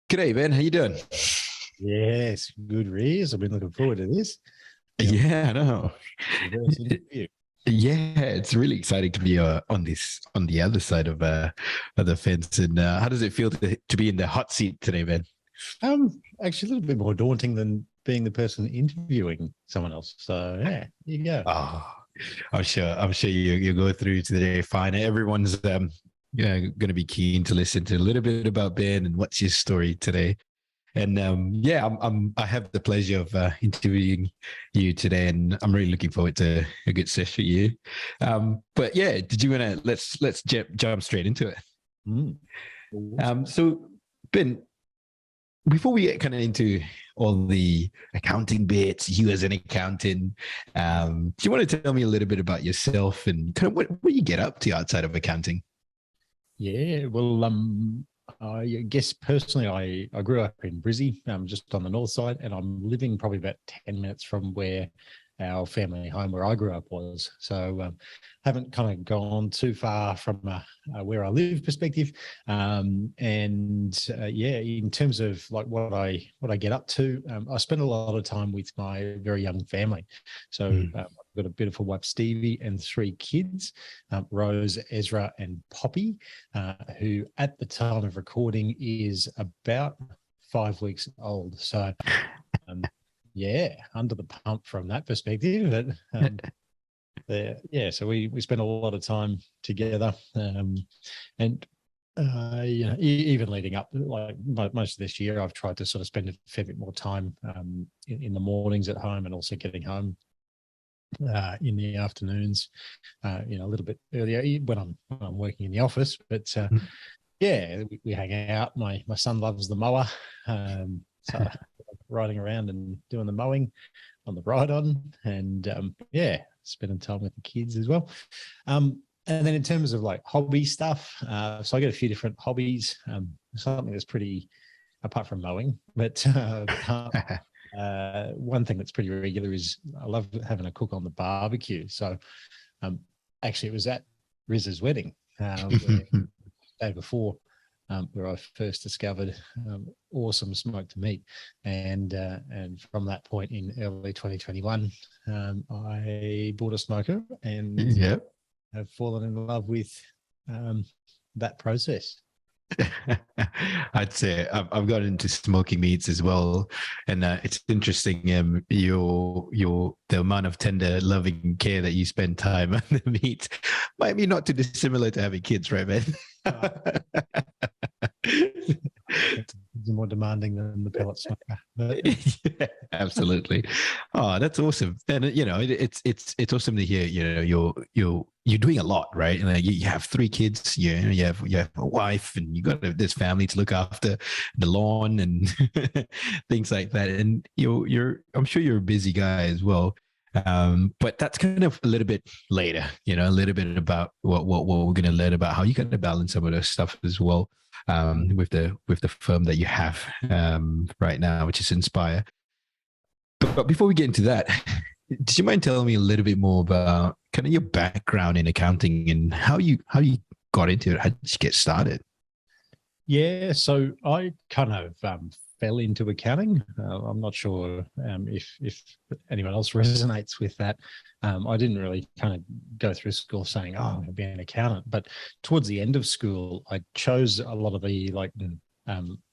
G'day, Ben. How you doing? Yes, good Riz. I've been looking forward to this. Yeah, Yeah, I know. reverse interview. Yeah, it's really exciting to be on the other side of the fence. And how does it feel to be in the hot seat today, Ben? Actually, a little bit more daunting than being the person interviewing someone else. So yeah, here you go. Oh, I'm sure you go through today fine. Everyone's yeah, going to be keen to listen to a little bit about Ben and what's his story today. And yeah, I have the pleasure of interviewing you today, and I'm really looking forward to a good session with you. But yeah, did you want to let's jump straight into it? Mm. So Ben, before we get kind of into all the accounting bits, you as an accountant, do you want to tell me a little bit about yourself and kind of what you get up to outside of accounting? Yeah, well, I guess personally, I grew up in Brizzy, just on the north side, and I'm living probably about 10 minutes from where our family home where I grew up was. So haven't kind of gone too far from where I live perspective. Yeah, in terms of like what I get up to, I spend a lot of time with my very young family. So Mm. I've got a beautiful wife, Stevie, and three kids, Rose, Ezra, and Poppy, who at the time of recording is about 5 weeks old. So um, yeah, under the pump from that perspective. But yeah, so we spend a lot of time together, and even leading up, like most of this year, I've tried to sort of spend a fair bit more time in the mornings at home, and also getting home in the afternoons, a little bit earlier when I'm working in the office. But yeah, we hang out. My son loves the mower, so riding around and doing the mowing on the ride on, and yeah, spending time with the kids as well. And then in terms of like hobby stuff, so I got a few different hobbies. Something that's pretty apart from mowing, but one thing that's pretty regular is I love having a cook on the barbecue. So um, actually, it was at Riz's wedding where day before, where I first discovered awesome smoked meat, and from that point in early 2021, I bought a smoker and Yeah. have fallen in love with um, that process. I'd say I've got into smoking meats as well, and it's interesting. Your the amount of tender, loving care that you spend time on the meat might be not too dissimilar to having kids, right, man? Uh, it's more demanding than the pellet smoker, but Yeah, absolutely. Oh, that's awesome. And it's awesome to hear. You're doing a lot, right? And you have three kids. You have a wife, and you got this family to look after, the lawn, and things like that. And you're I'm sure you're a busy guy as well. But that's kind of a little bit later. A little bit about what we're going to learn about how you got to balance some of this stuff as well, with the firm that you have right now, which is Inspire. But before we get into that, did you mind telling me a little bit more about kind of your background in accounting and how you got into it? How did you get started? yeah, so I kind of fell into accounting. I'm not sure if anyone else resonates with that. I didn't really kind of go through school saying, "Oh, I'm going to be an accountant," but towards the end of school, I chose a lot of the like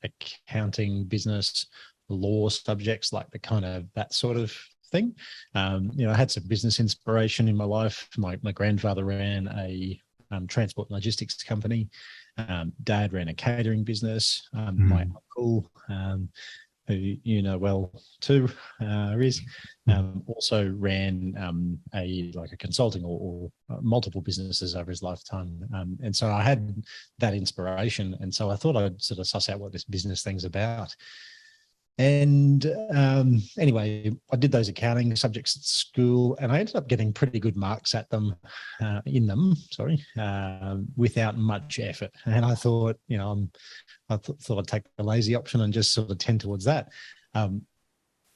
accounting, business, law subjects, like the kind of that sort of thing. I had some business inspiration in my life. My grandfather ran a transport and logistics company. Dad ran a catering business. My Mm. uncle, who you know well too, Riz, also ran a consulting or multiple businesses over his lifetime. And so I had that inspiration, and so I thought I'd sort of suss out what this business thing's about. And anyway, I did those accounting subjects at school, and I ended up getting pretty good marks at them, without much effort. And I thought, thought I'd take the lazy option and just sort of tend towards that. Um,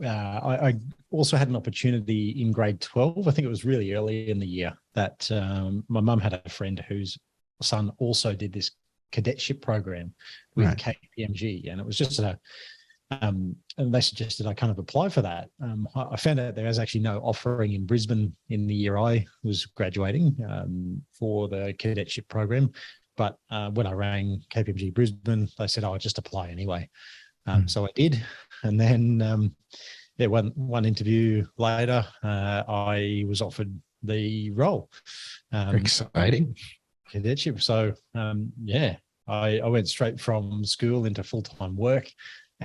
I also had an opportunity in grade 12. I think it was really early in the year that my mum had a friend whose son also did this cadetship program with Right. KPMG, and it was just and they suggested I kind of apply for that. I found out there was actually no offering in Brisbane in the year I was graduating for the cadetship program. But when I rang KPMG Brisbane, they said, "Oh, just apply anyway." So I did, and then one interview later, I was offered the role. Exciting. Cadetship. So I went straight from school into full-time work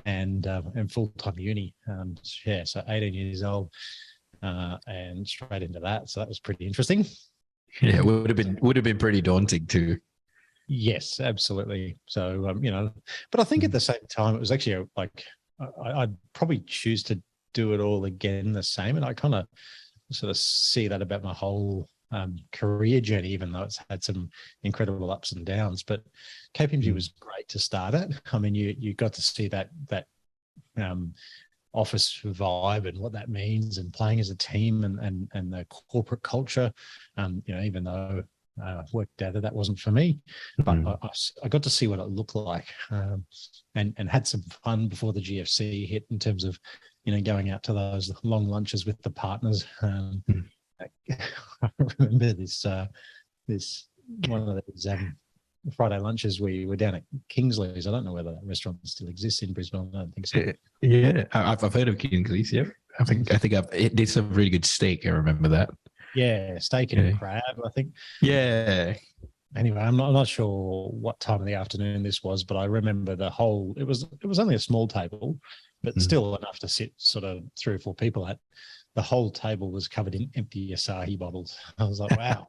and full-time uni. So 18 years old and straight into that. So that was pretty interesting. Yeah, it would have been pretty daunting too. Yes, absolutely. So but I think at the same time it was actually I'd probably choose to do it all again the same, and I kind of sort of see that about my whole career journey, even though it's had some incredible ups and downs. But KPMG was great to start at. I mean, you got to see that office vibe and what that means, and playing as a team, and the corporate culture. Even though I worked out that wasn't for me, but I got to see what it looked like, and had some fun before the GFC hit in terms of going out to those long lunches with the partners. I remember this one of these Friday lunches. We were down at Kingsley's. I don't know whether that restaurant still exists in Brisbane. I don't think so. Yeah, I've heard of Kingsley's. Yeah, I think it did some really good steak. I remember that. Yeah, steak and crab, I think. Yeah. Anyway, I'm not sure what time of the afternoon this was, but I remember it was only a small table, but still enough to sit sort of 3 or 4 people at. The whole table was covered in empty Asahi bottles. I was like, wow.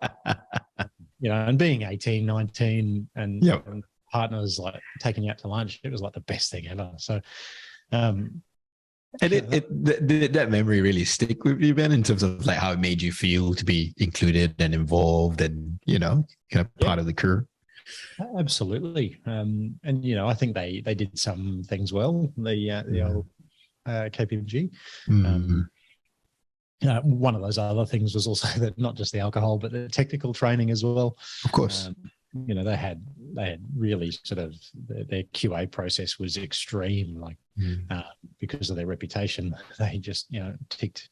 And being 18, 19 and partners like taking you out to lunch, it was like the best thing ever. So, and that memory really stick with you, Ben, in terms of like how it made you feel to be included and involved and, kind of part of the crew. Absolutely. And, I think they did some things well, the old KPMG. One of those other things was also that not just the alcohol, but the technical training as well. Of course. They had really sort of their QA process was extreme, because of their reputation. They just ticked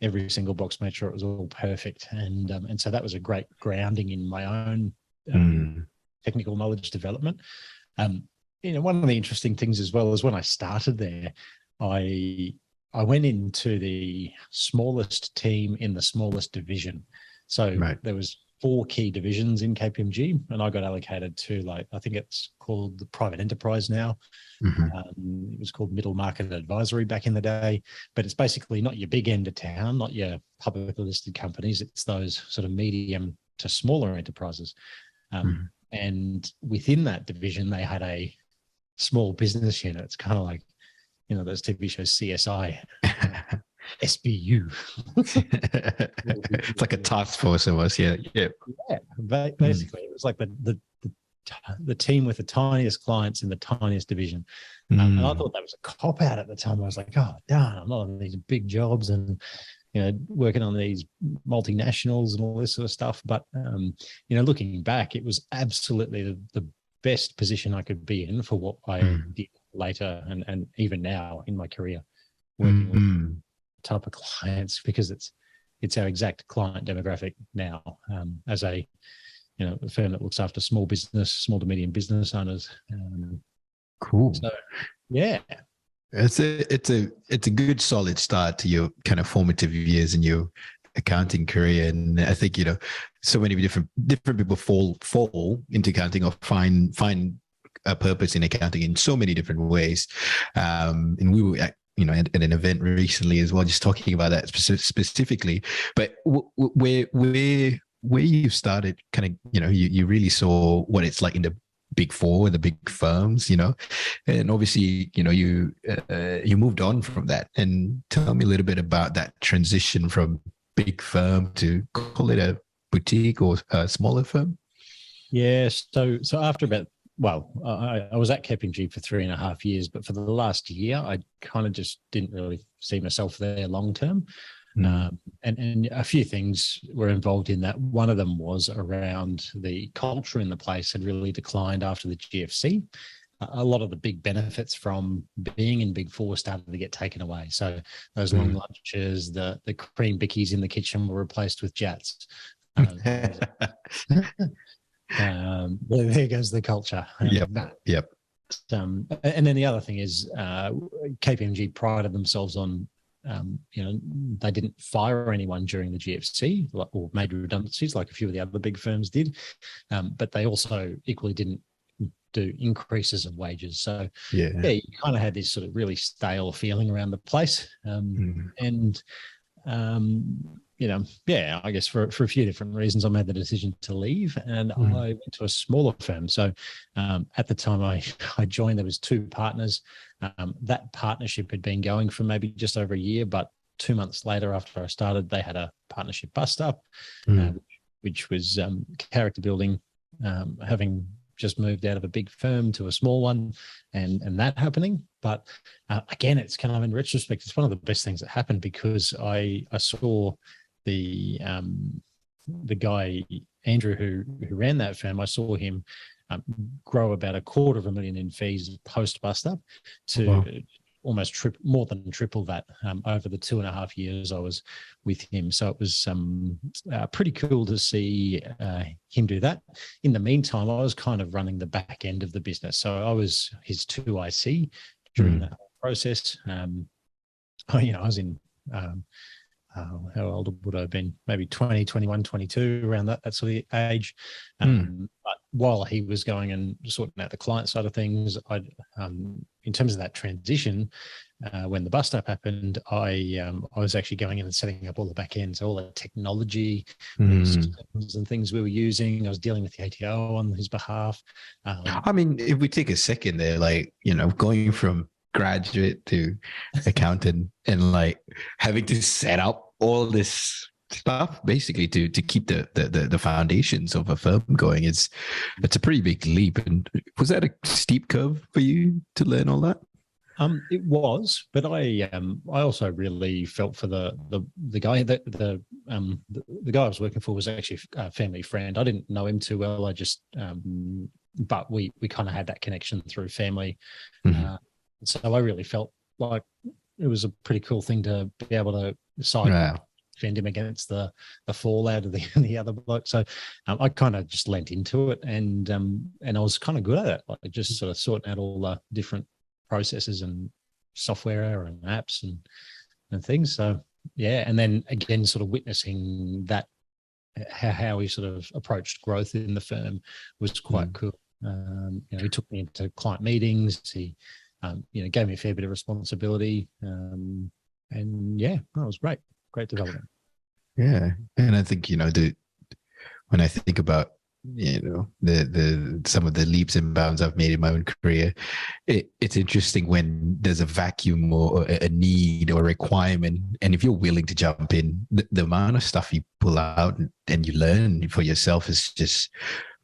every single box, made sure it was all perfect, and so that was a great grounding in my own technical knowledge development. One of the interesting things as well is when I started there, I went into the smallest team in the smallest division. So there was 4 key divisions in KPMG, and I got allocated to I think it's called the private enterprise now. It was called middle market advisory back in the day, but it's basically not your big end of town, not your publicly listed companies. It's those sort of medium to smaller enterprises. And within that division, they had a small business unit. It's kind of like, those TV shows CSI, SBU. It's like a task force almost. Yeah. Basically, it was like the team with the tiniest clients in the tiniest division. And I thought that was a cop out at the time. I was like, oh, darn, I'm not on these big jobs and working on these multinationals and all this sort of stuff. But looking back, it was absolutely the best position I could be in for what I did later and even now in my career, working with type of clients, because it's our exact client demographic now, as a firm that looks after small to medium business owners. Cool. So yeah, it's a good solid start to your kind of formative years in your accounting career. And I think so many different people fall into accounting or find a purpose in accounting in so many different ways. And we were at an event recently as well, just talking about that specifically. But where you started, kind of, you really saw what it's like in the Big Four, the big firms, and obviously, you moved on from that. And tell me a little bit about that transition from big firm to, call it a boutique or a smaller firm. Yeah. So after I was at KPMG for 3.5 years, but for the last year, I kind of just didn't really see myself there long term. Mm. And a few things were involved in that. One of them was around the culture in the place had really declined after the GFC. A lot of the big benefits from being in Big Four started to get taken away. So those long lunches, the cream bickies in the kitchen were replaced with jats. There goes the culture. Yep. And then the other thing is KPMG prided themselves on, they didn't fire anyone during the GFC or made redundancies like a few of the other big firms did, but they also equally didn't do increases of wages. So you kind of had this sort of really stale feeling around the place. I guess for a few different reasons, I made the decision to leave, and I went to a smaller firm. So at the time I joined, there was two partners. That partnership had been going for maybe just over a year, but 2 months later after I started, they had a partnership bust up, which was character building, having just moved out of a big firm to a small one, and that happening. But again, it's kind of, in retrospect, it's one of the best things that happened, because I saw the guy Andrew who ran that firm. I saw him grow about $250,000 in fees post bust up to almost more than triple that over the 2.5 years I was with him. So it was pretty cool to see him do that. In the meantime, I was kind of running the back end of the business. So I was his 2IC during that whole process. I was in, how old would I have been? Maybe 20, 21, 22, around that sort of age. But while he was going and sorting out the client side of things, in terms of that transition, when the bust up happened, I was actually going in and setting up all the back ends, all the technology systems and things we were using. I was dealing with the ATO on his behalf. I mean, if we take a second there, going from graduate to accountant and having to set up all this stuff basically to keep the foundations of a firm going, it's a pretty big leap. And was that a steep curve for you to learn all that? It was, but I also really felt for the guy that the guy I was working for was actually a family friend. I didn't know him too well. I just but we kind of had that connection through family. So I really felt like it was a pretty cool thing to be able to defend him against the fallout of the other bloke. So I kind of just lent into it, and I was kind of good at it, like just sort of sorting out all the different processes and software and apps and things. So yeah, and then again, sort of witnessing that how he sort of approached growth in the firm was quite cool. He took me into client meetings. He gave me a fair bit of responsibility. And yeah, that was great development. Yeah. And I think, when I think about, the some of the leaps and bounds I've made in my own career, it's interesting when there's a vacuum or a need or a requirement. And if you're willing to jump in, the amount of stuff you pull out and you learn for yourself is just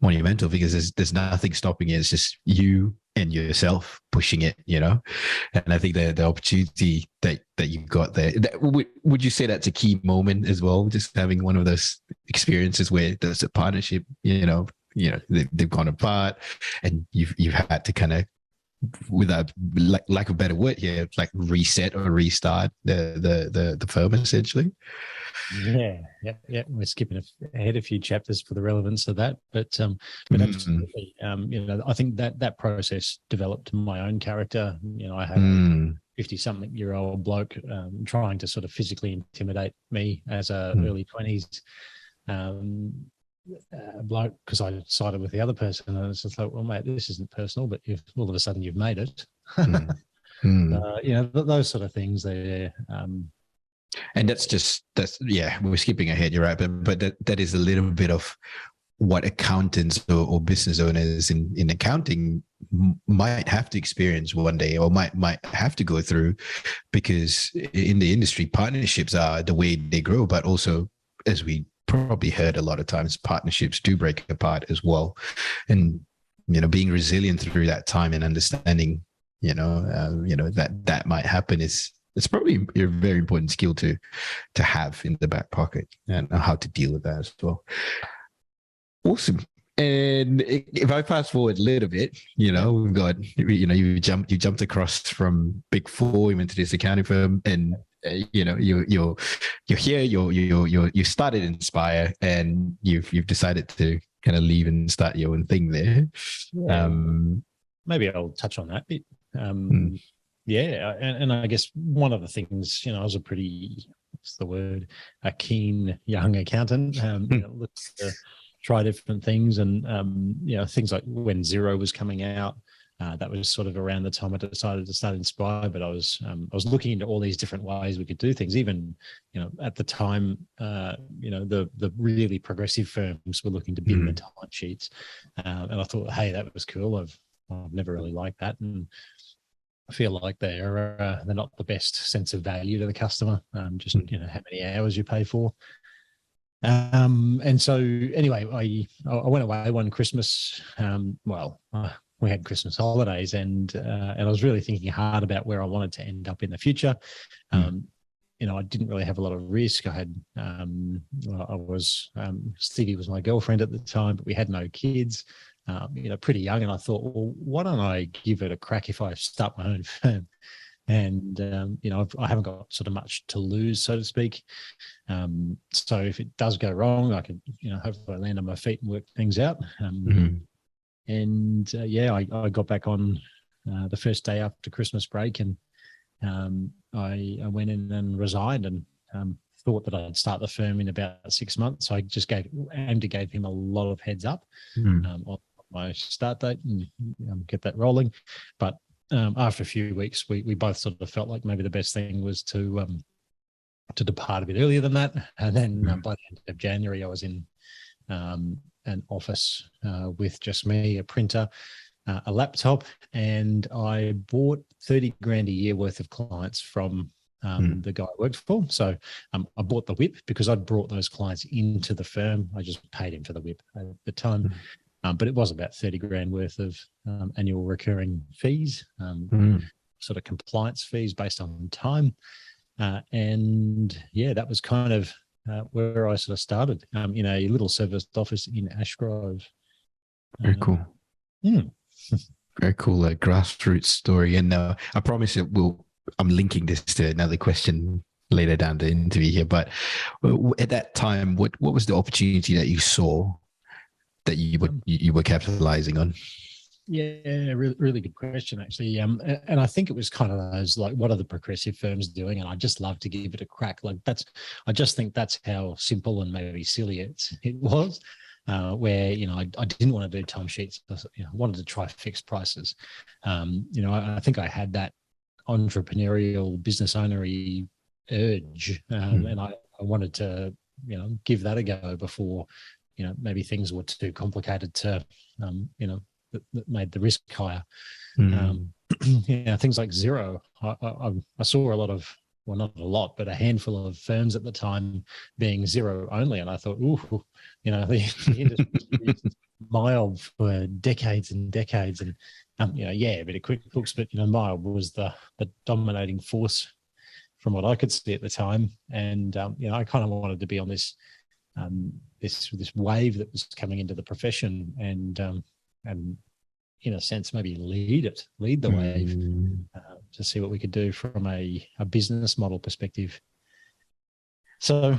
monumental, because there's nothing stopping it. It's just you and yourself pushing it, And I think the opportunity that you got there, would you say that's a key moment as well? Just having one of those experiences where there's a partnership, they've gone apart, and you've had to kind of, without lack of a better word here, reset or restart the firm essentially. Yeah. We're skipping ahead a few chapters for the relevance of that, but absolutely, I think that process developed my own character. I had a 50-something-year-old bloke trying to sort of physically intimidate me as a early 20s bloke, because I sided with the other person, and it's just like, well, mate, this isn't personal, but all of a sudden you've made it. Those sort of things there. And that's we're skipping ahead. You're right, but that is a little bit of what accountants or business owners in accounting might have to experience one day, or might have to go through, because in the industry, partnerships are the way they grow, but also, as we probably heard a lot of times, partnerships do break apart as well. And being resilient through that time and understanding that might happen is it's probably a very important skill to have in the back pocket, and how to deal with that as well. Awesome. And if I fast forward a little bit, we've got, you jumped across from Big Four into this accounting firm, and you're here, you started Inspire, and you've decided to kind of leave and start your own thing there. Maybe I'll touch on that bit. Yeah, and I guess one of the things, I was a pretty, a keen young accountant. Looked to try different things, and things like when Xero was coming out, that was sort of around the time I decided to start Inspire. But I was looking into all these different ways we could do things. Even at the time, the really progressive firms were looking to bin the timesheets, and I thought, hey, that was cool. I've never really liked that, and I feel like they're not the best sense of value to the customer. Just how many hours you pay for. And so anyway, I went away one Christmas. We had Christmas holidays, and I was really thinking hard about where I wanted to end up in the future. I didn't really have a lot of risk. I had, Stevie was my girlfriend at the time, but we had no kids. Pretty young, and I thought, well, why don't I give it a crack if I start my own firm? And I haven't got sort of much to lose, so to speak. So if it does go wrong, I could, hopefully land on my feet and work things out. And I got back on the first day after Christmas break, and I went in and resigned, and thought that I'd start the firm in about 6 months. So I just gave him a lot of heads up on my start date, and get that rolling. But after a few weeks, we both sort of felt like maybe the best thing was to depart a bit earlier than that. And then by the end of January, I was in an office with just me, a printer, a laptop, and I bought 30 grand a year worth of clients from the guy I worked for. So I bought the whip because I'd brought those clients into the firm. I just paid him for the whip at the time. But it was about 30 grand worth of annual recurring fees, sort of compliance fees based on time. And that was kind of where I sort of started in a little serviced office in Ashgrove. Very cool. Very cool grassroots story. And I promise I'm linking this to another question later down the interview here. But at that time, what was the opportunity that you saw that you were capitalizing on? Yeah, really, really good question, actually. And I think it was kind of those, like, what are the progressive firms doing? And I just love to give it a crack. I just think that's how simple and maybe silly it was. Where I didn't want to do timesheets. I wanted to try fixed prices. I think I had that entrepreneurial business ownery urge, and I wanted to give that a go before maybe things were too complicated to that made the risk higher. Things like Xero. I saw a lot of, well, not a lot, but a handful of firms at the time being Xero only, and I thought, the industry is mild for decades and decades, and a bit of QuickBooks, but mild was the dominating force from what I could see at the time, and I kind of wanted to be on this this wave that was coming into the profession, and in a sense maybe lead the wave, to see what we could do from a business model perspective. So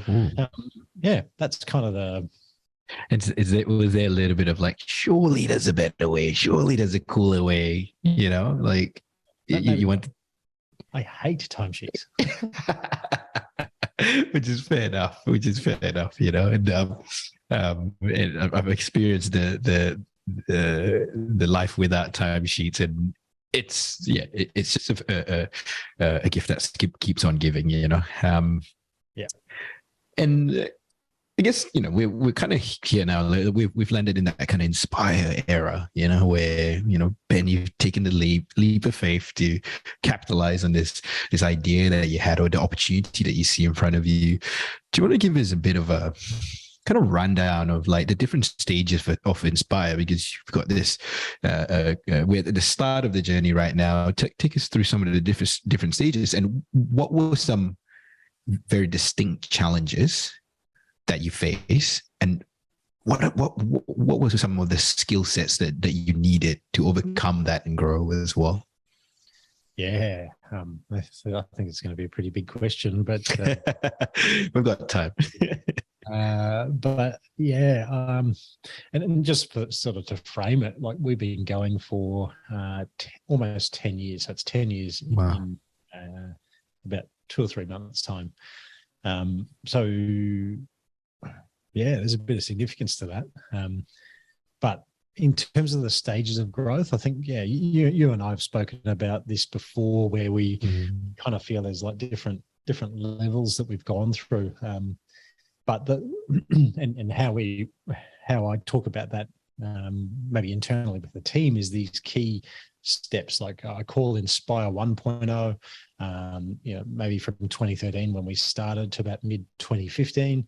that's kind of the. Was there a little bit of like, surely there's a better way, surely there's a cooler way, like you went. I hate timesheets. Which is fair enough. And I've experienced the life without timesheets, and it's just a gift that keeps on giving. And I guess we're kind of here now. We've landed in that kind of Inspire era, where Ben, you've taken the leap of faith to capitalize on this idea that you had, or the opportunity that you see in front of you. Do you want to give us a bit of a kind of rundown of like the different stages of Inspire, because you've got this, we're at the start of the journey right now. Take us through some of the different stages, and what were some very distinct challenges that you face, and what was some of the skill sets that you needed to overcome that and grow as well? Yeah, I think it's going to be a pretty big question, but we've got time. But yeah, and just for sort of to frame it, like we've been going for almost 10 years. So it's 10 years Wow. in about 2 or 3 months' time. So yeah, there's a bit of significance to that. But in terms of the stages of growth, I think, yeah, you and I have spoken about this before, where we kind of feel there's like different levels that we've gone through. But and how I talk about that maybe internally with the team is these key steps, like I call Inspire 1.0, maybe from 2013 when we started to about mid 2015.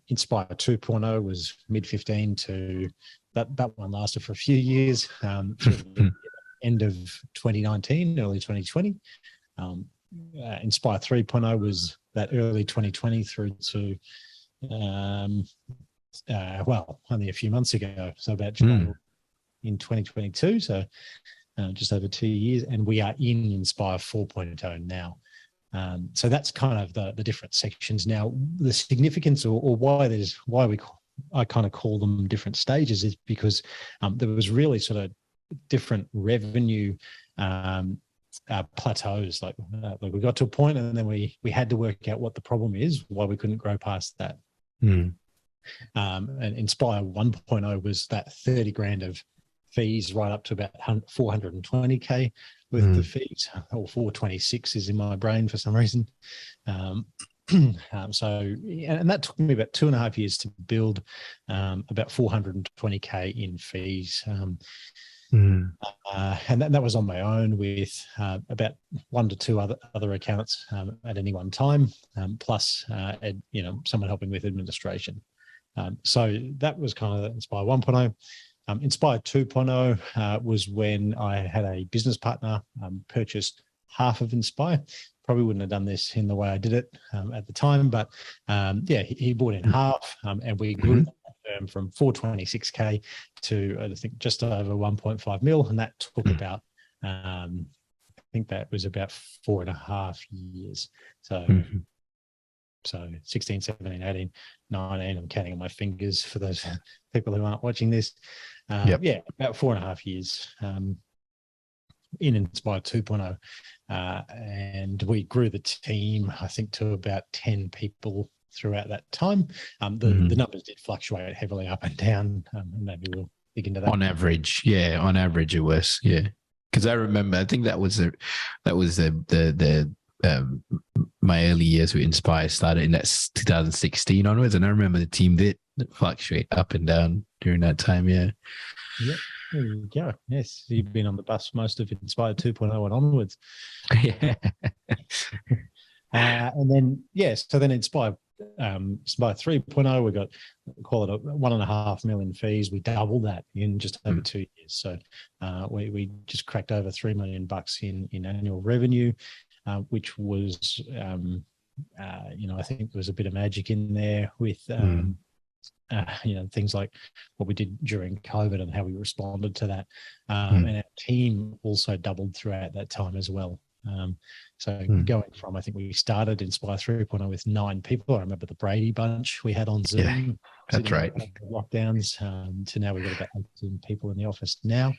Inspire 2.0 was mid 15 to that one lasted for a few years, end of 2019, early 2020. Inspire 3.0 was that early 2020 through to only a few months ago, so about July in 2022, so just over 2 years, and we are in Inspire 4.0 now. So that's kind of the different sections. Now, the significance or I kind of call them different stages is because there was really sort of different revenue plateaus. Like we got to a point, and then we had to work out what the problem is, why we couldn't grow past that. And Inspire 1.0 was that 30 grand of fees right up to about 420K with the fees, or 426 is in my brain for some reason. So, and that took me about 2.5 years to build about 420K in fees. And that was on my own with about 1 to 2 other accounts at any one time, plus someone helping with administration. So that was kind of Inspire 1.0. Inspire 2.0 was when I had a business partner purchased half of Inspire. Probably wouldn't have done this in the way I did it at the time, but he bought in half, and we grew that firm from 426K to I think just over 1.5 mil, and that took about I think that was about 4.5 years. So 16, 17, 18, 19, I'm counting on my fingers for those people who aren't watching this. Yeah, about 4.5 years in Inspire 2.0. And we grew the team, I think, to about 10 people throughout that time. The numbers did fluctuate heavily up and down. And maybe we'll dig into that. On average it was, yeah. Because I remember, I think that was my early years with Inspire started in that 2016 onwards, and I remember the team did fluctuate up and down during that time. Yeah. Yep. There you go. Yes, you've been on the bus most of Inspire 2.0 and onwards. Yeah. And then so then Inspire 3.0, we got, call it 1.5 million fees. We doubled that in just over 2 years. So we just cracked over $3 million in annual revenue, which was I think there was a bit of magic in there with things like what we did during COVID and how we responded to that. And our team also doubled throughout that time as well. So going from, I think we started Inspire 3.0 with 9 people. I remember the Brady bunch we had on Zoom. Yeah, that's right. Lockdowns to now we've got about 18 people in the office now.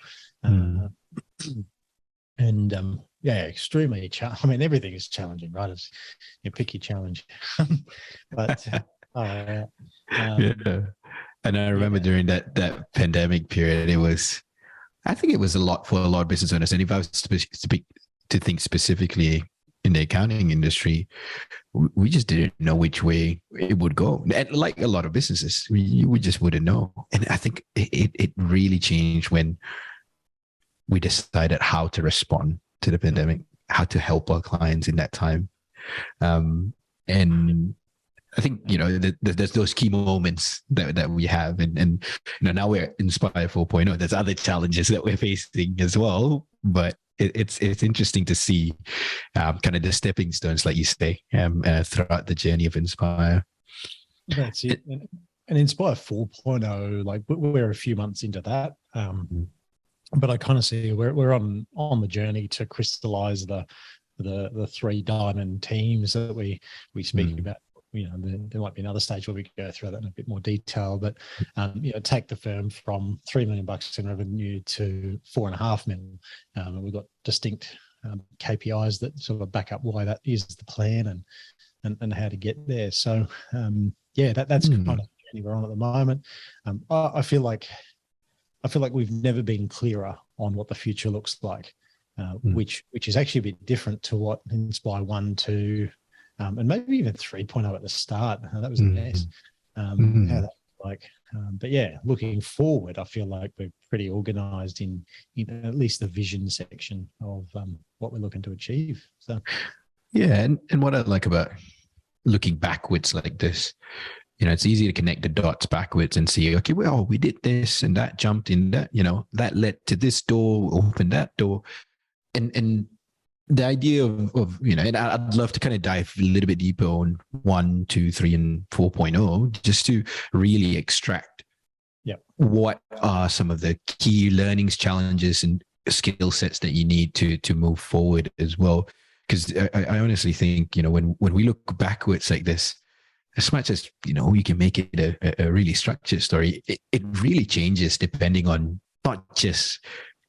Extremely I mean, everything is challenging, right? It's, you pick your challenge. But and I remember during that pandemic period, I think it was a lot for a lot of business owners. And if I was to think specifically in the accounting industry, we just didn't know which way it would go. And like a lot of businesses, we just wouldn't know. And I think it really changed when we decided how to respond to the pandemic, how to help our clients in that time. And I think, there's those key moments that we have, and now we're Inspire 4.0. There's other challenges that we're facing as well, but it's interesting to see kind of the stepping stones, like you say, throughout the journey of Inspire. That's it. And Inspire 4.0, like we're a few months into that. But I kind of see we're on the journey to crystallize the 3 diamond teams that we speak about. There might be another stage where we go through that in a bit more detail, but take the firm from $3 million in revenue to $4.5 million. And we've got distinct KPIs that sort of back up why that is the plan and how to get there. So that's kind of the journey we're on at the moment. I feel like we've never been clearer on what the future looks like, which is actually a bit different to what Inspire 1, 2, and maybe even 3.0 at the start. That was a mess. How that like, but yeah, looking forward, I feel like we're pretty organised in at least the vision section of what we're looking to achieve. So, yeah, and what I like about looking backwards like this, it's easy to connect the dots backwards and see, okay, well, we did this and that jumped in that, that led to this door, opened that door, and the idea of and I'd love to kind of dive a little bit deeper on 1, 2, 3, and 4.0, just to really extract what are some of the key learnings, challenges, and skill sets that you need to move forward as well. Because I honestly think, when we look backwards like this, as much as, you can make it a really structured story, it really changes depending on not just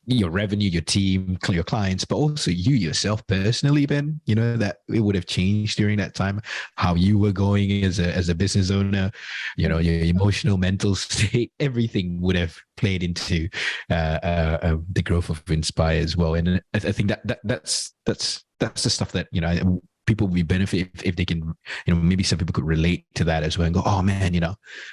your revenue, your team, your clients, but also you yourself personally, Ben. That it would have changed during that time, how you were going as a business owner, your emotional, mental state, everything would have played into the growth of Inspire as well. And I think that's the stuff that, people will be benefit if they can, maybe some people could relate to that as well and go, oh man,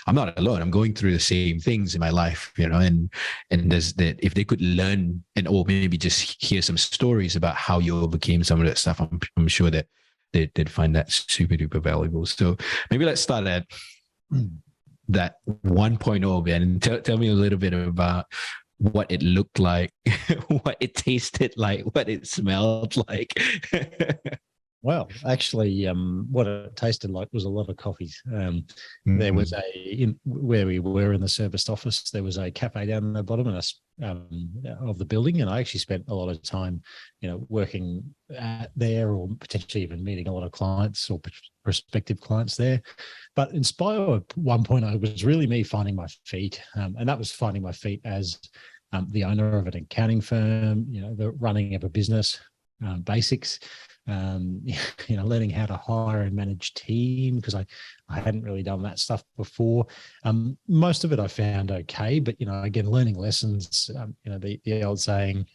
I'm not alone. I'm going through the same things in my life, and there's that, if they could learn or maybe just hear some stories about how you overcame some of that stuff, I'm sure that they'd find that super duper valuable. So maybe let's start at that 1.0, Ben, and tell me a little bit about what it looked like, what it tasted like, what it smelled like. Well, actually, what it tasted like was a lot of coffees. There was where we were in the serviced office, there was a cafe down the bottom of the building, and I actually spent a lot of time, working there, or potentially even meeting a lot of clients or prospective clients there. But Inspire 1.0 was really me finding my feet, and that was finding my feet as the owner of an accounting firm, the running of a business, basics. Learning how to hire and manage team, because I hadn't really done that stuff before. Most of it I found okay, but again, learning lessons. The old saying,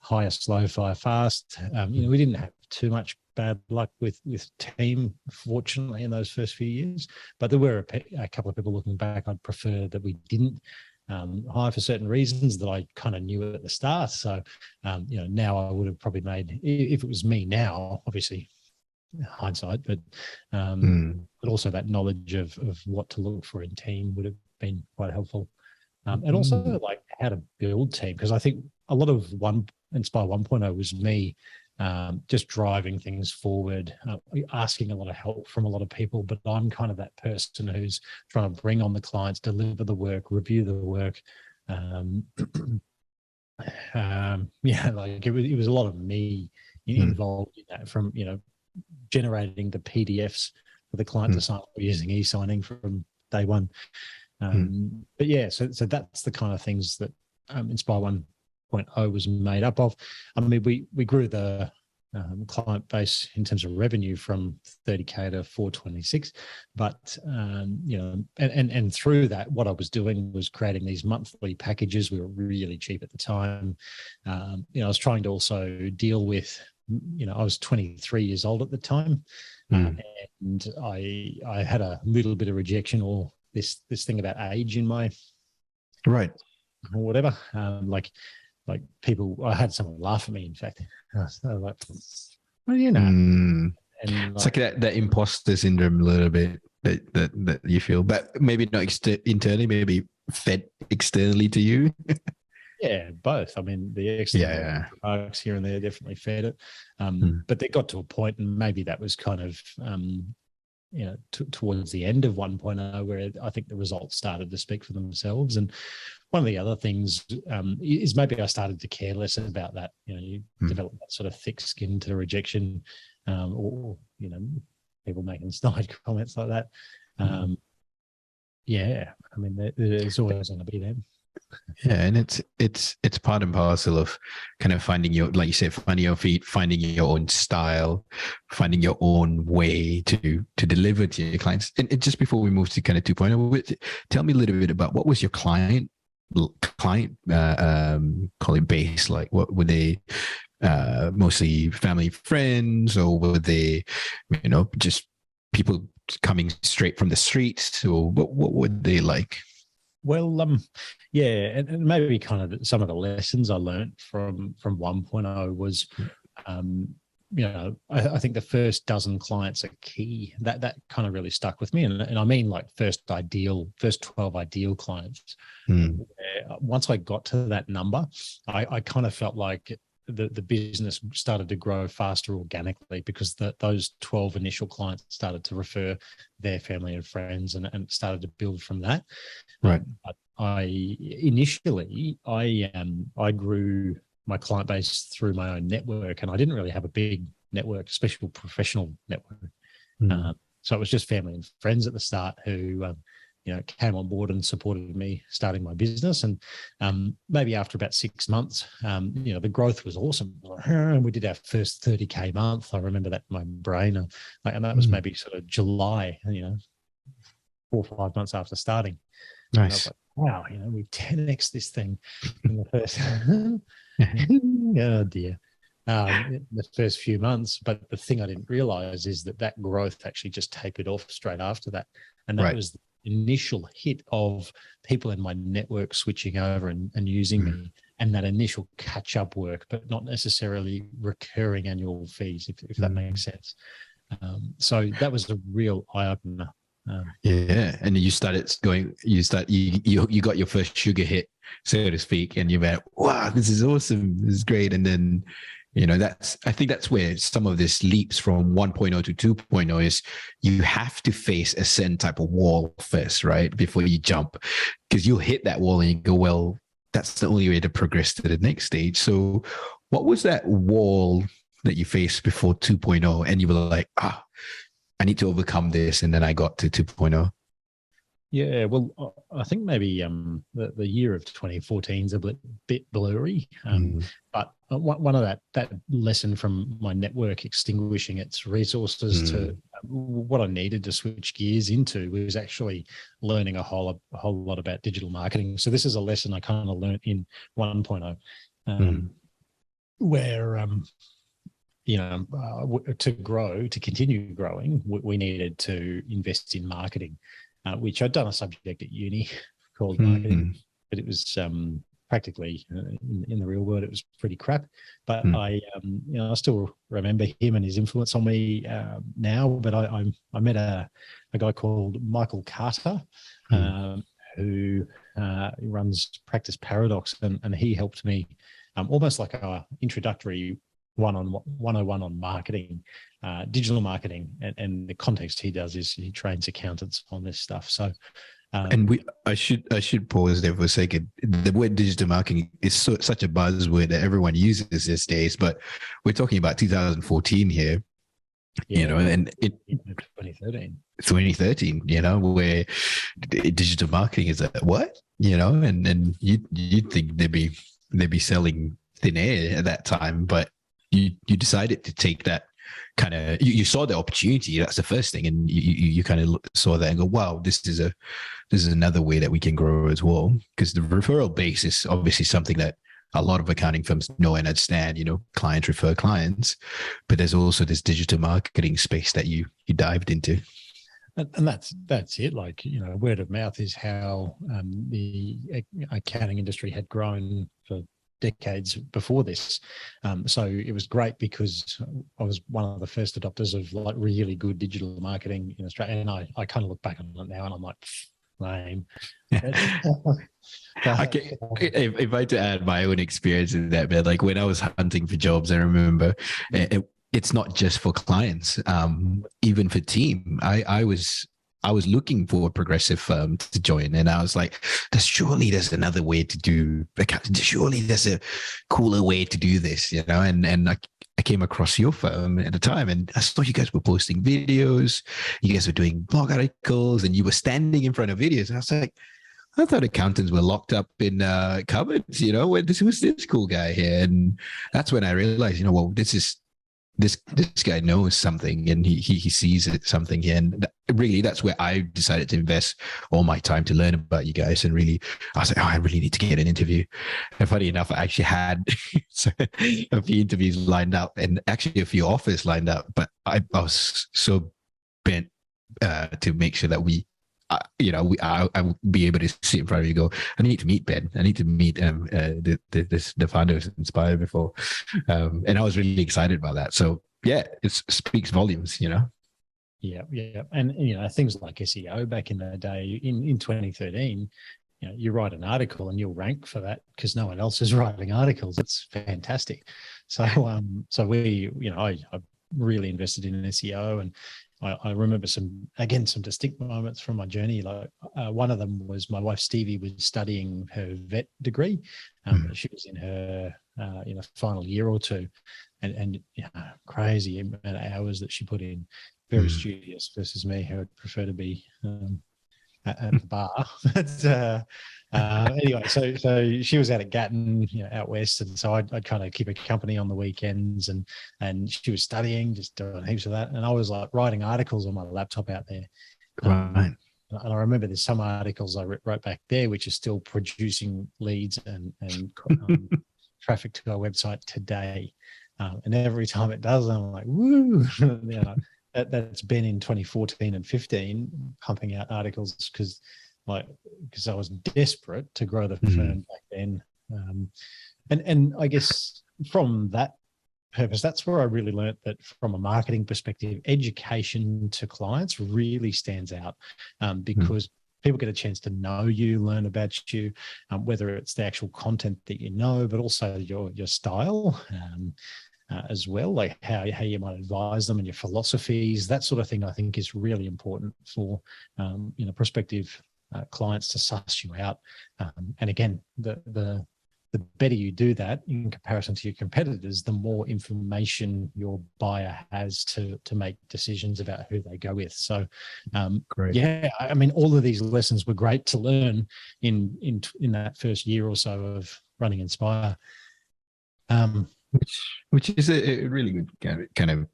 hire slow, fire fast. We didn't have too much bad luck with team, fortunately, in those first few years. But there were a couple of people looking back I'd prefer that we didn't hire for certain reasons that I kind of knew at the start. So, now I would have probably made, if it was me now, obviously hindsight, but also that knowledge of what to look for in team would have been quite helpful. And also like how to build team, because I think a lot of Inspire 1.0 was me just driving things forward, asking a lot of help from a lot of people, but I'm kind of that person who's trying to bring on the clients, deliver the work, review the work. Like it was a lot of me involved in that, from generating the PDFs for the client to sign up using e-signing from day one. But yeah, so that's the kind of things that Inspire 1.0 was made up of. I mean, we grew the client base in terms of revenue from 30K to 426, but and through that, what I was doing was creating these monthly packages. We were really cheap at the time. I was trying to also deal with, I was 23 years old at the time, and I had a little bit of rejection, or this thing about age in my right, or whatever. Like people, I had someone laugh at me, in fact. I was like, what do you know? And It's like that imposter syndrome a little bit that you feel, but maybe not internally, maybe fed externally to you. yeah, both. I mean, the external Yeah. remarks here and there definitely fed it. Hmm. But they got to a point, and maybe that was kind of, towards the end of 1.0, where I think the results started to speak for themselves. And one of the other things is maybe I started to care less about that. You develop that sort of thick skin to rejection, or people making snide comments like that. Yeah, I mean, there's always going to be them. Yeah, and it's part and parcel of kind of finding your, like you said, finding your feet, finding your own style, finding your own way to deliver to your clients. And just before we move to kind of 2.0, tell me a little bit about what was your client call it base like. What were they? Mostly family, friends, or were they, just people coming straight from the streets, or what were they like? Well, yeah, and maybe kind of some of the lessons I learned from 1.0 was, I think the first dozen clients are key. That kind of really stuck with me, and I mean like first 12 ideal clients. Once I got to that number, I kind of felt like the business started to grow faster organically, because those 12 initial clients started to refer their family and friends, and started to build from that. Right. But initially I grew my client base through my own network, and I didn't really have a big network, especially professional network. So it was just family and friends at the start who came on board and supported me starting my business. And maybe after about 6 months, the growth was awesome. And we did our first 30K month. I remember that in my brain. And that was maybe sort of July, 4 or 5 months after starting. Nice. And I was like, wow, we've 10x this thing in the first, oh dear, the first few months. But the thing I didn't realize is that growth actually just tapered off straight after that. And that was the initial hit of people in my network switching over and using me, and that initial catch-up work, but not necessarily recurring annual fees, if that makes sense. So that was a real eye-opener. Yeah, and you started going. You got your first sugar hit, so to speak, and you went, "Wow, this is awesome! This is great!" And then, I think that's where some of this leaps from 1.0 to 2.0 is you have to face a certain type of wall first, right, before you jump, because you'll hit that wall and you go, "Well, that's the only way to progress to the next stage." So, what was that wall that you faced before 2.0, and you were like, I need to overcome this, and then I got to 2.0. Yeah, well, I think maybe the year of 2014 is a bit blurry, but one of that lesson from my network extinguishing its resources to what I needed to switch gears into was actually learning a whole lot about digital marketing. So this is a lesson I kind of learned in 1.0, where to continue growing, we needed to invest in marketing, which I'd done a subject at uni called marketing, but it was practically in the real world, it was pretty crap. But I still remember him and his influence on me now. But I met a guy called Michael Carter, who runs Practice Paradox, and he helped me almost like a introductory 101 on marketing, digital marketing, and the context he does is he trains accountants on this stuff. So, and I should pause there for a second. The word digital marketing is such a buzzword that everyone uses these days, but we're talking about 2014 here. And 2013, where digital marketing is what, and you'd think they'd be selling thin air at that time, but you decided to take that kind of, you saw the opportunity. That's the first thing, and you kind of saw that and go, wow, this is another way that we can grow as well. Because the referral base is obviously something that a lot of accounting firms know and understand. Clients refer clients, but there's also this digital marketing space that you dived into. And that's it. Like, word of mouth is how the accounting industry had grown for decades before this. So it was great because I was one of the first adopters of like really good digital marketing in Australia. And I kind of look back on it now and I'm like, lame. Okay, if I had to add my own experience in that, man, like when I was hunting for jobs, I remember it's not just for clients, even for team. I was looking for a progressive firm to join, and I was like, surely there's another way to do accounting. Surely there's a cooler way to do this, you know? And I came across your firm at the time, and I saw you guys were posting videos, you guys were doing blog articles, and you were standing in front of videos. And I was like, I thought accountants were locked up in cupboards, you know, where this was this cool guy here. And that's when I realized, you know, well, this guy knows something, and he sees it something here. And really, that's where I decided to invest all my time to learn about you guys. And really, I was like, oh, I really need to get an interview. And funny enough, I actually had a few interviews lined up, and actually a few offers lined up. But I was so bent to make sure that I would be able to sit in front of you and go, I need to meet Ben. I need to meet the founder of Inspire before. And I was really excited about that. So yeah, it speaks volumes, you know? Yeah. And, you know, things like SEO back in the day in 2013, you know, you write an article and you'll rank for that because no one else is writing articles. It's fantastic. So, we, you know, I really invested in SEO, and I remember some distinct moments from my journey. Like one of them was my wife Stevie was studying her vet degree. She was in her final year or two, and you know, crazy amount of hours that she put in. Very studious versus me, who would prefer to be at the bar. But anyway, so she was out at Gatton, you know, out west, and so I'd kind of keep her company on the weekends, and she was studying, just doing heaps of that, and I was like writing articles on my laptop out there. Right. And I remember there's some articles I wrote back there which are still producing leads and traffic to our website today. And every time it does, I'm like, woo! You know, that's been in 2014 and 15, pumping out articles because I was desperate to grow the firm back then. And I guess from that purpose, that's where I really learned that from a marketing perspective, education to clients really stands out because people get a chance to know you, learn about you, whether it's the actual content that you know, but also your style. As well, like how you might advise them and your philosophies, that sort of thing, I think is really important for prospective clients to suss you out. And again, the better you do that in comparison to your competitors, the more information your buyer has to make decisions about who they go with. So, yeah, I mean, all of these lessons were great to learn in that first year or so of running Inspire. Which is a really good kind of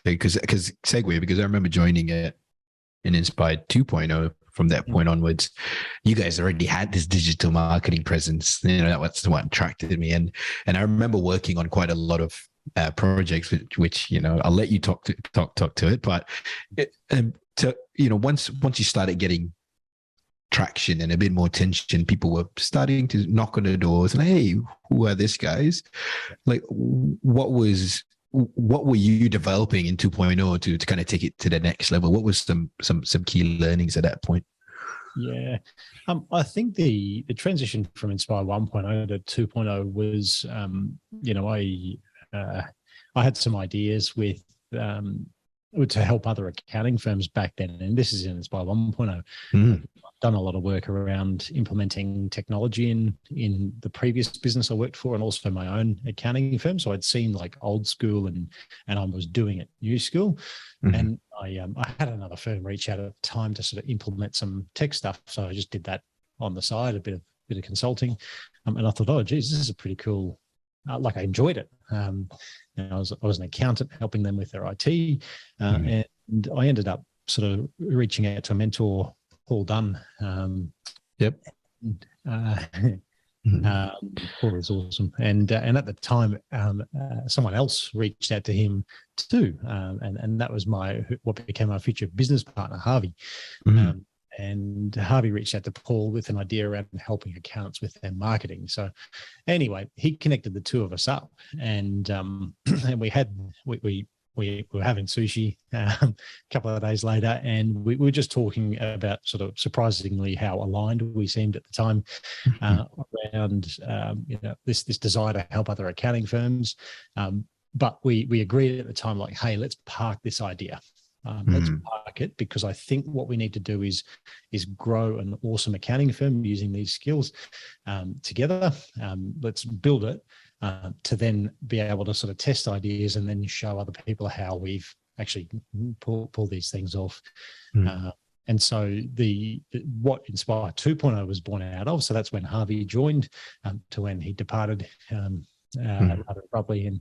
because segue, because I remember joining it in Inspired 2.0. From that point onwards, you guys already had this digital marketing presence. You know, that's what attracted me, and I remember working on quite a lot of projects, which you know, I'll let you talk to it. But once you started getting traction and a bit more attention, people were starting to knock on the doors and, hey, who are these guys? Like, what were you developing in 2.0 to kind of take it to the next level? What was some key learnings at that point? Yeah, I think the transition from Inspire 1.0 to 2.0 was, I had some ideas with to help other accounting firms back then, and this is in Inspire 1.0. I've done a lot of work around implementing technology in the previous business I worked for, and also my own accounting firm. So I'd seen like old school and I was doing it new school. And I had another firm reach out at the time to sort of implement some tech stuff. So I just did that on the side, a bit of consulting. And I thought, oh, geez, this is a pretty cool. I enjoyed it. And I was an accountant helping them with their IT, and I ended up sort of reaching out to a mentor, Paul Dunn. Paul is awesome, and at the time, someone else reached out to him too, and that was what became my future business partner, Harvey. and Harvey reached out to Paul with an idea around helping accountants with their marketing. So anyway, he connected the two of us up, and and we were having sushi a couple of days later, and we were just talking about sort of surprisingly how aligned we seemed at the time around this desire to help other accounting firms. But we agreed at the time, like, hey, let's park this idea. Let's park it, because I think what we need to do is grow an awesome accounting firm using these skills together. Let's build it to then be able to sort of test ideas and then show other people how we've actually pull these things off. And so what Inspire 2.0 was born out of. So that's when Harvey joined, to when he departed rather abruptly in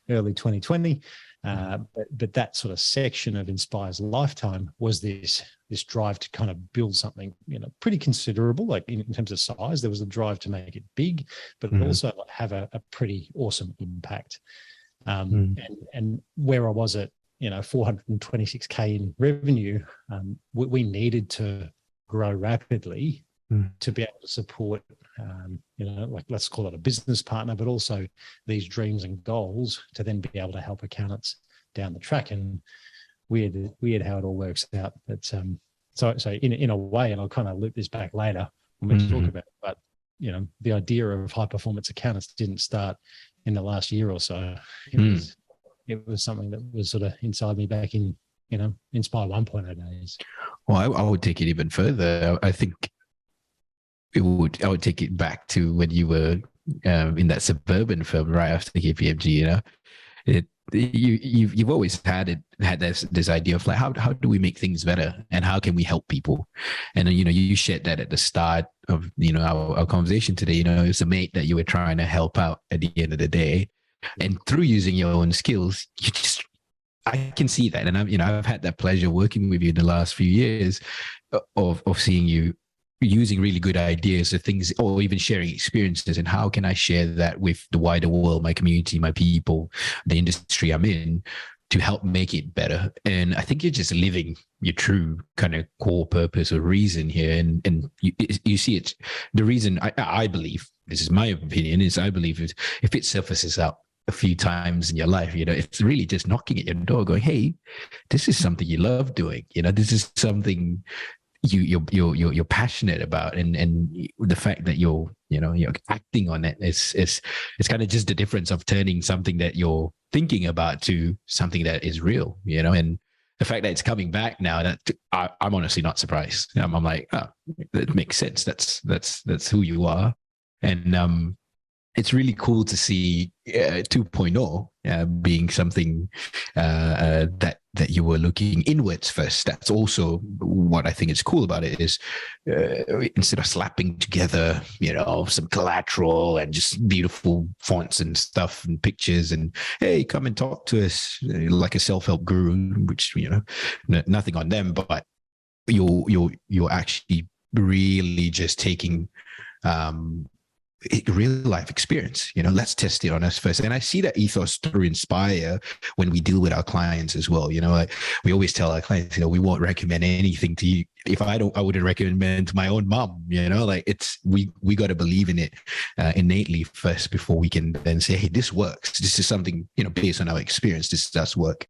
early 2020. But that sort of section of Inspire's lifetime was this drive to kind of build something, pretty considerable, like in terms of size. There was a drive to make it big, but also have a pretty awesome impact. And where I was at, 426K in revenue, we needed to grow rapidly to be able to support, like, let's call it a business partner, but also these dreams and goals to then be able to help accountants down the track. And weird how it all works out. But so in a way, and I'll kind of loop this back later when we talk about it, but the idea of high performance accountants didn't start in the last year or so. It was something that was sort of inside me back in Inspire 1.0 days. Well, I would take it even further. I think I would take it back to when you were in that suburban firm right after KPMG. You've always had this idea of like, how do we make things better, and how can we help people? And you shared that at the start of our conversation today. It's a mate that you were trying to help out at the end of the day, and through using your own skills, I can see that, and I've had that pleasure working with you in the last few years of seeing you using really good ideas or things, or even sharing experiences, and how can I share that with the wider world, my community, my people, the industry I'm in, to help make it better. And I think you're just living your true kind of core purpose or reason here. And you see it. The reason I believe, this is my opinion, is I believe if it surfaces up a few times in your life, it's really just knocking at your door going, hey, this is something you love doing. This is something you're passionate about, and the fact that you're acting on it is kind of just the difference of turning something that you're thinking about to something that is real, and the fact that it's coming back now, that I'm honestly not surprised. I'm like, oh, that makes sense. That's who you are. And it's really cool to see 2.0 being something that you were looking inwards first. That's also what I think is cool about it, is instead of slapping together, some collateral and just beautiful fonts and stuff and pictures and, hey, come and talk to us like a self-help guru, which, nothing on them, but you're actually really just taking real life experience. Let's test it on us first. And I see that ethos through Inspire when we deal with our clients as well. Like we always tell our clients, we won't recommend anything to you. If I wouldn't recommend to my own mom. Like it's we got to believe in it innately first before we can then say, hey, this works. This is something, based on our experience, this does work.